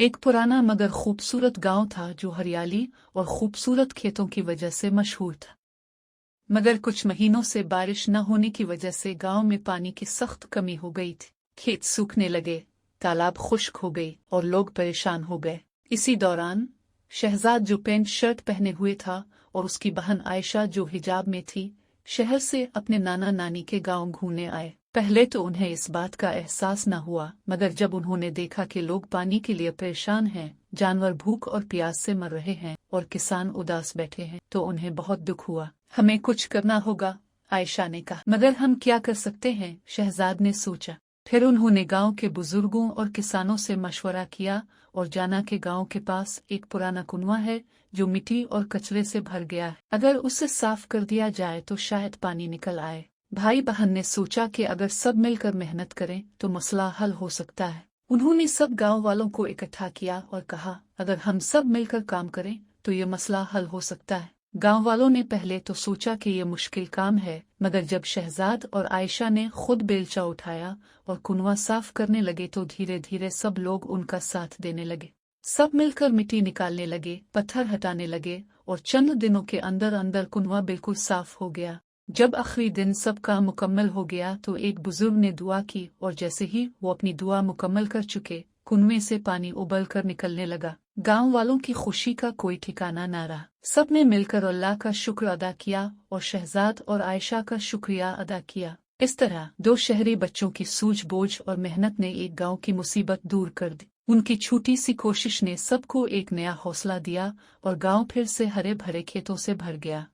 एक पुराना मगर खूबसूरत गांव था जो हरियाली और खूबसूरत खेतों की वजह से मशहूर था। मगर कुछ महीनों से बारिश न होने की वजह से गांव में पानी की सख्त कमी हो गई थी। खेत सूखने लगे, तालाब खुश्क हो गई और लोग परेशान हो गए। इसी दौरान शहजाद जो पैंट शर्ट पहने हुए था और उसकी बहन आयशा जो हिजाब में थी, शहर से अपने नाना नानी के गांव घूमने आए। पहले तो उन्हें इस बात का एहसास न हुआ, मगर जब उन्होंने देखा कि लोग पानी के लिए परेशान हैं, जानवर भूख और प्यास से मर रहे हैं और किसान उदास बैठे हैं, तो उन्हें बहुत दुख हुआ। हमें कुछ करना होगा, आयशा ने कहा। मगर हम क्या कर सकते हैं, शहजाद ने सोचा। फिर उन्होंने गांव के बुजुर्गों और किसानों से मशवरा किया और जाना कि गांव के पास एक पुराना कुआं है जो मिट्टी और कचरे से भर गया है। अगर उसे साफ कर दिया जाए तो शायद पानी निकल आए। भाई बहन ने सोचा कि अगर सब मिलकर मेहनत करें तो मसला हल हो सकता है। उन्होंने सब गांव वालों को इकट्ठा किया और कहा, अगर हम सब मिलकर काम करें तो ये मसला हल हो सकता है। गांव वालों ने पहले तो सोचा कि ये मुश्किल काम है, मगर जब शहजाद और आयशा ने खुद बेलचा उठाया और कुआं साफ करने लगे तो धीरे धीरे सब लोग उनका साथ देने लगे। सब मिलकर मिट्टी निकालने लगे, पत्थर हटाने लगे और चंद दिनों के अंदर अंदर कुआं बिल्कुल साफ हो गया। जब आखिरी दिन सब काम मुकम्मल हो गया तो एक बुजुर्ग ने दुआ की और जैसे ही वो अपनी दुआ मुकम्मल कर चुके, कुएं से पानी उबल कर निकलने लगा। गांव वालों की खुशी का कोई ठिकाना न रहा। सब ने मिलकर अल्लाह का शुक्र अदा किया और शहजाद और आयशा का शुक्रिया अदा किया। इस तरह दो शहरी बच्चों की सूझबूझ और मेहनत ने एक गांव की मुसीबत दूर कर दी। उनकी छोटी सी कोशिश ने सबको एक नया हौसला दिया और गांव फिर से हरे भरे खेतों से भर गया।